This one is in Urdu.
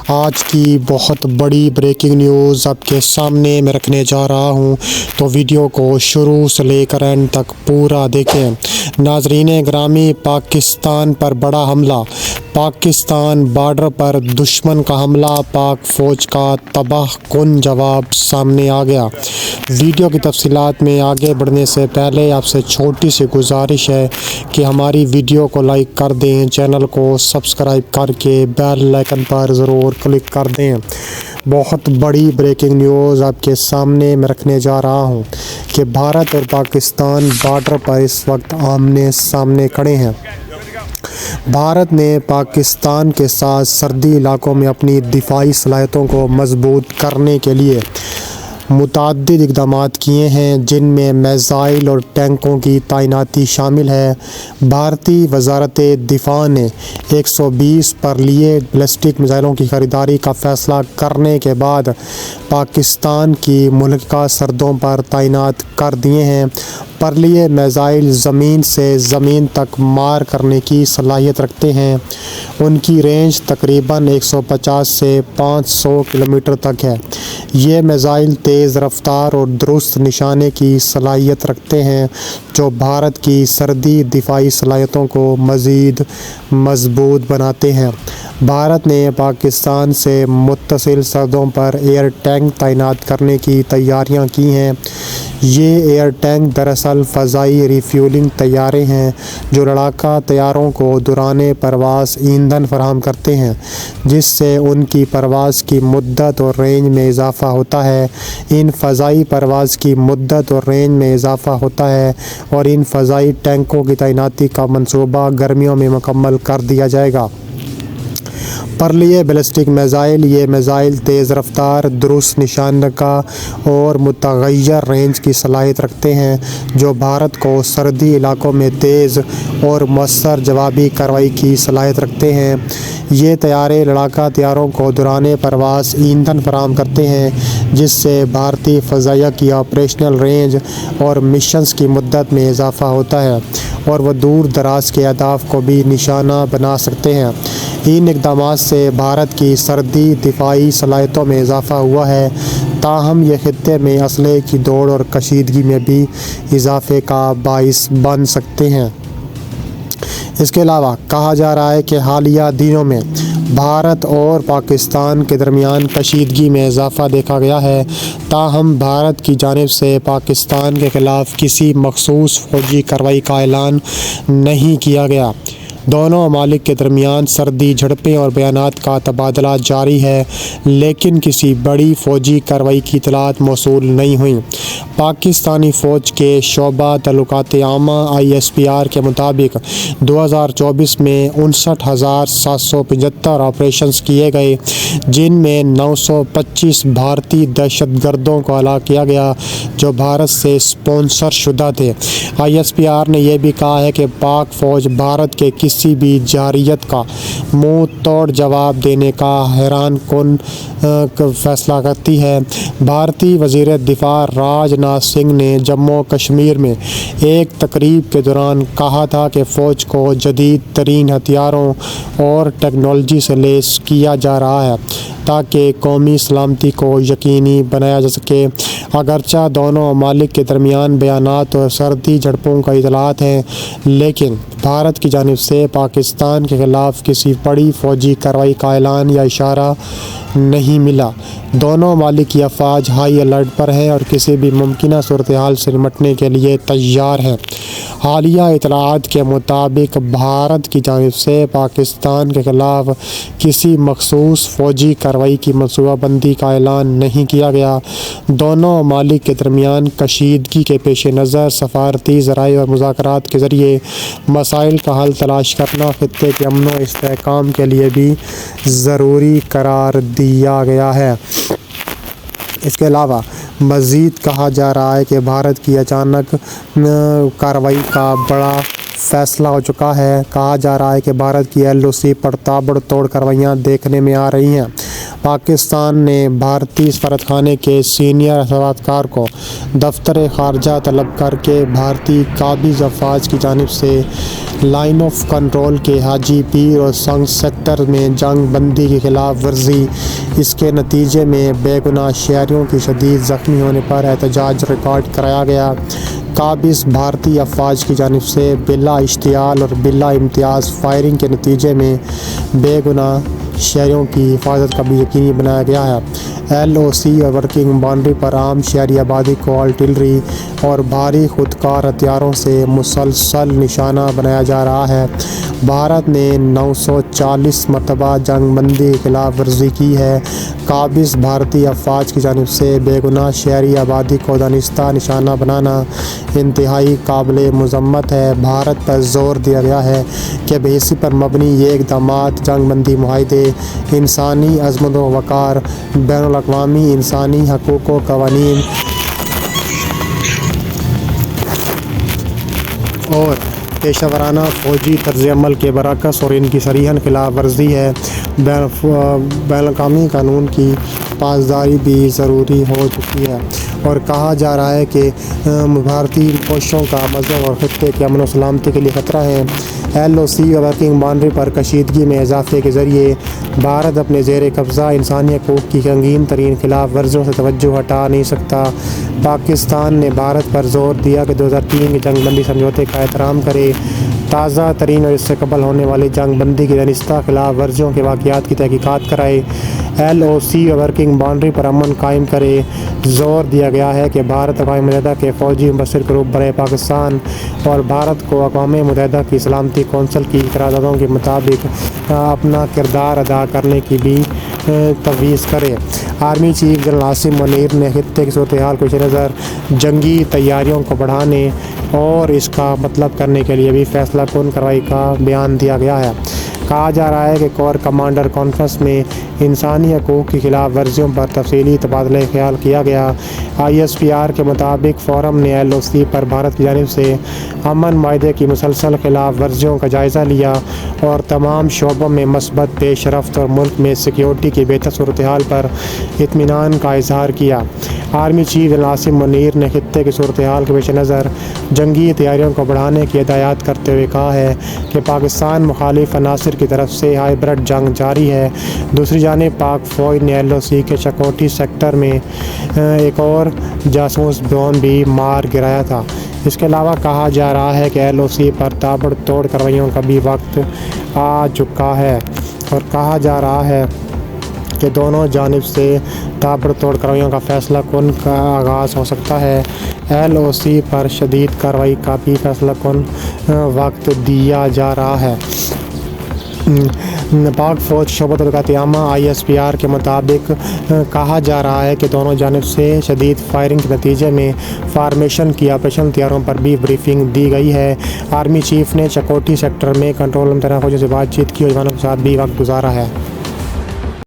آج کی بہت بڑی بریکنگ نیوز آپ کے سامنے میں رکھنے جا رہا ہوں، تو ویڈیو کو شروع سے لے کر اینڈ تک پورا دیکھیں۔ ناظرین گرامی، پاکستان پر بڑا حملہ، پاکستان بارڈر پر دشمن کا حملہ، پاک فوج کا تباہ کن جواب سامنے آ گیا۔ ویڈیو کی تفصیلات میں آگے بڑھنے سے پہلے آپ سے چھوٹی سی گزارش ہے کہ ہماری ویڈیو کو لائک کر دیں، چینل کو سبسکرائب کر کے بیل آئیکن پر ضرور کلک کر دیں۔ بہت بڑی بریکنگ نیوز آپ کے سامنے میں رکھنے جا رہا ہوں کہ بھارت اور پاکستان بارڈر پر اس وقت آمنے سامنے کھڑے ہیں۔ بھارت نے پاکستان کے ساتھ سرحدی علاقوں میں اپنی دفاعی صلاحیتوں کو مضبوط کرنے کے لیے متعدد اقدامات کیے ہیں، جن میں میزائل اور ٹینکوں کی تعیناتی شامل ہے۔ بھارتی وزارت دفاع نے 120 پرلیے بیلسٹک میزائلوں کی خریداری کا فیصلہ کرنے کے بعد پاکستان کی ملحقہ سرحدوں پر تعینات کر دیے ہیں۔ پرلیے میزائل زمین سے زمین تک مار کرنے کی صلاحیت رکھتے ہیں۔ ان کی رینج تقریباً 150 سے 500 کلومیٹر تک ہے۔ یہ میزائل تیز رفتار اور درست نشانے کی صلاحیت رکھتے ہیں، جو بھارت کی سرحدی دفاعی صلاحیتوں کو مزید مضبوط بناتے ہیں۔ بھارت نے پاکستان سے متصل سرحدوں پر ایئر ٹینک تعینات کرنے کی تیاریاں کی ہیں۔ یہ ایئر ٹینک دراصل فضائی ری فیولنگ طیارے ہیں جو لڑاکا طیاروں کو دوران پرواز ایندھن فراہم کرتے ہیں، جس سے ان کی پرواز کی مدت اور رینج میں اضافہ ہوتا ہے۔ ان فضائی پرواز کی مدت اور رینج میں اضافہ ہوتا ہے اور ان فضائی ٹینکوں کی تعیناتی کا منصوبہ گرمیوں میں مکمل کر دیا جائے گا۔ پرلیے بیلسٹک میزائل، یہ میزائل تیز رفتار، درست نشانہ اور متغیر رینج کی صلاحیت رکھتے ہیں، جو بھارت کو سرحدی علاقوں میں تیز اور مؤثر جوابی کارروائی کی صلاحیت رکھتے ہیں۔ یہ طیارے لڑاکا طیاروں کو دوران پرواز ایندھن فراہم کرتے ہیں، جس سے بھارتی فضائیہ کی آپریشنل رینج اور مشنز کی مدت میں اضافہ ہوتا ہے اور وہ دور دراز کے اہداف کو بھی نشانہ بنا سکتے ہیں۔ ان اقدامات سے بھارت کی سرحدی دفاعی صلاحیتوں میں اضافہ ہوا ہے، تاہم یہ خطے میں اسلحے کی دوڑ اور کشیدگی میں بھی اضافے کا باعث بن سکتے ہیں۔ اس کے علاوہ کہا جا رہا ہے کہ حالیہ دنوں میں بھارت اور پاکستان کے درمیان کشیدگی میں اضافہ دیکھا گیا ہے، تاہم بھارت کی جانب سے پاکستان کے خلاف کسی مخصوص فوجی کارروائی کا اعلان نہیں کیا گیا۔ دونوں ممالک کے درمیان سرحدی جھڑپیں اور بیانات کا تبادلہ جاری ہے، لیکن کسی بڑی فوجی کارروائی کی اطلاعات موصول نہیں ہوئیں۔ پاکستانی فوج کے شعبہ تعلقات عامہ ISPR کے مطابق 2024 میں 59,775 آپریشنز کیے گئے، جن میں 925 بھارتی دہشت گردوں کو ہلاک کیا گیا جو بھارت سے اسپانسر شدہ تھے۔ ISPR نے یہ بھی کہا ہے کہ پاک فوج بھارت کے کسی بھی جارحیت کا منہ توڑ جواب دینے کا حیران کن فیصلہ کرتی ہے۔ بھارتی وزیر دفاع راج ناتھ سنگھ نے جموں کشمیر میں ایک تقریب کے دوران کہا تھا کہ فوج کو جدید ترین ہتھیاروں اور ٹیکنالوجی سے لیس کیا جا رہا ہے تاکہ قومی سلامتی کو یقینی بنایا جا سکے۔ اگرچہ دونوں ممالک کے درمیان بیانات اور سرحدی جھڑپوں کا اطلاعات ہیں، لیکن بھارت کی جانب سے پاکستان کے خلاف کسی بڑی فوجی کارروائی کا اعلان یا اشارہ نہیں ملا۔ دونوں ممالک کی افواج ہائی الرٹ پر ہیں اور کسی بھی ممکنہ صورتحال سے نمٹنے کے لیے تیار ہیں۔ حالیہ اطلاعات کے مطابق بھارت کی جانب سے پاکستان کے خلاف کسی مخصوص فوجی کارروائی کی منصوبہ بندی کا اعلان نہیں کیا گیا۔ دونوں ممالک کے درمیان کشیدگی کے پیش نظر سفارتی ذرائع اور مذاکرات کے ذریعے مسائل کا حل تلاش کرنا خطے کے امن و استحکام کے لیے بھی ضروری قرار دیا گیا ہے۔ اس کے علاوہ مزید کہا جا رہا ہے کہ بھارت کی اچانک کارروائی کا بڑا فیصلہ ہو چکا ہے۔ کہا جا رہا ہے کہ بھارت کی LOC پر تابڑ توڑ کارروائیاں دیکھنے میں آ رہی ہیں۔ پاکستان نے بھارتی سفارتخانے کے سینئر سفارتکار کو دفتر خارجہ طلب کر کے بھارتی قابض افواج کی جانب سے لائن آف کنٹرول کے حاجی پیر اور سنگ سیکٹر میں جنگ بندی کی خلاف ورزی، اس کے نتیجے میں بے گناہ شہریوں کی شدید زخمی ہونے پر احتجاج ریکارڈ کرایا گیا۔ قابض بھارتی افواج کی جانب سے بلا اشتعال اور بلا امتیاز فائرنگ کے نتیجے میں بے گناہ شہریوں کی حفاظت کا بھی یقینی بنایا گیا ہے۔ LOC اور ورکنگ باؤنڈری پر عام شہری آبادی کو آرٹلری اور بھاری خودکار ہتھیاروں سے مسلسل نشانہ بنایا جا رہا ہے۔ بھارت نے 940 مرتبہ جنگ بندی کی خلاف ورزی کی ہے۔ قابض بھارتی افواج کی جانب سے بے گناہ شہری آبادی کو دانستہ نشانہ بنانا انتہائی قابل مذمت ہے۔ بھارت پر زور دیا گیا ہے کہ بے حسی پر مبنی یہ اقدامات جنگ بندی معاہدے، انسانی عظمت و وقار، بین الاقوامی انسانی حقوق و قوانین اور پیشہ ورانہ فوجی طرز عمل کے برعکس اور ان کی صریحاً خلاف ورزی ہے۔ بین الاقوامی قانون کی پاسداری بھی ضروری ہو چکی ہے اور کہا جا رہا ہے کہ بھارتی کوششوں کا مذہب اور خطے کے امن و سلامتی کے لیے خطرہ ہے۔ LOC اور ورکنگ باؤنڈری پر کشیدگی میں اضافے کے ذریعے بھارت اپنے زیر قبضہ انسانی حقوق کی سنگین ترین خلاف ورزیوں سے توجہ ہٹا نہیں سکتا۔ پاکستان نے بھارت پر زور دیا کہ 2003 کے جنگ بندی سمجھوتے کا احترام کرے، تازہ ترین اور اس سے قبل ہونے والی جنگ بندی کی دانستہ خلاف ورزیوں کے واقعات کی تحقیقات کرائے، LOC اور ورکنگ باؤنڈری پر امن قائم کرے۔ زور دیا گیا ہے کہ بھارت اقوام متحدہ کے فوجی مبصر گروپ برائے پاکستان اور بھارت کو اقوام متحدہ کی سلامتی کونسل کی قراردادوں کے مطابق اپنا کردار ادا کرنے کی بھی تجویز کرے۔ Army chief general Asim Munir نے خطے کی صورتحال کو پیش نظر جنگی تیاریوں کو بڑھانے اور اس کا مطلب کرنے کے لیے بھی فیصلہ کن کارروائی کا بیان دیا گیا ہے۔ کہا جا رہا ہے کہ کور کمانڈر کانفرنس میں انسانی حقوق کی خلاف ورزیوں پر تفصیلی تبادلہ خیال کیا گیا۔ ISPR کے مطابق فورم نے LOC پر بھارت کی جانب سے امن معاہدے کی مسلسل خلاف ورزیوں کا جائزہ لیا اور تمام شعبوں میں مثبت پیش رفت اور ملک میں سیکیورٹی کی بہتر صورتحال پر اطمینان کا اظہار کیا۔ Army chief general Asim Munir نے خطے کی صورتحال کے پیش نظر جنگی تیاریوں کو بڑھانے کی ہدایات کرتے ہوئے کہا ہے کہ پاکستان مخالف عناصر کی طرف سے ہائبرڈ جنگ جاری ہے۔ دوسری جانب پاک فوج نے LOC کے چکوٹھی سیکٹر میں ایک اور جاسوس ڈرون بھی مار گرایا تھا۔ اس کے علاوہ کہا جا رہا ہے کہ LOC پر تابڑ توڑ کارروائیوں کا بھی وقت آ چکا ہے اور کہا جا رہا ہے کہ دونوں جانب سے تابڑ توڑ کارروائیوں کا فیصلہ کن کا آغاز ہو سکتا ہے۔ LOC پر شدید کارروائی کا بھی فیصلہ کن وقت دیا جا رہا ہے۔ پاک فوج شعبہ تعلقات عامہ ISPR کے مطابق کہا جا رہا ہے کہ دونوں جانب سے شدید فائرنگ کے نتیجے میں فارمیشن کی آپریشن تیاروں پر بھی بریفنگ دی گئی ہے۔ آرمی چیف نے چکوٹھی سیکٹر میں کنٹرول روم تیار فوجیوں سے بات چیت کی اور جوانوں کے ساتھ بھی وقت گزارا ہے۔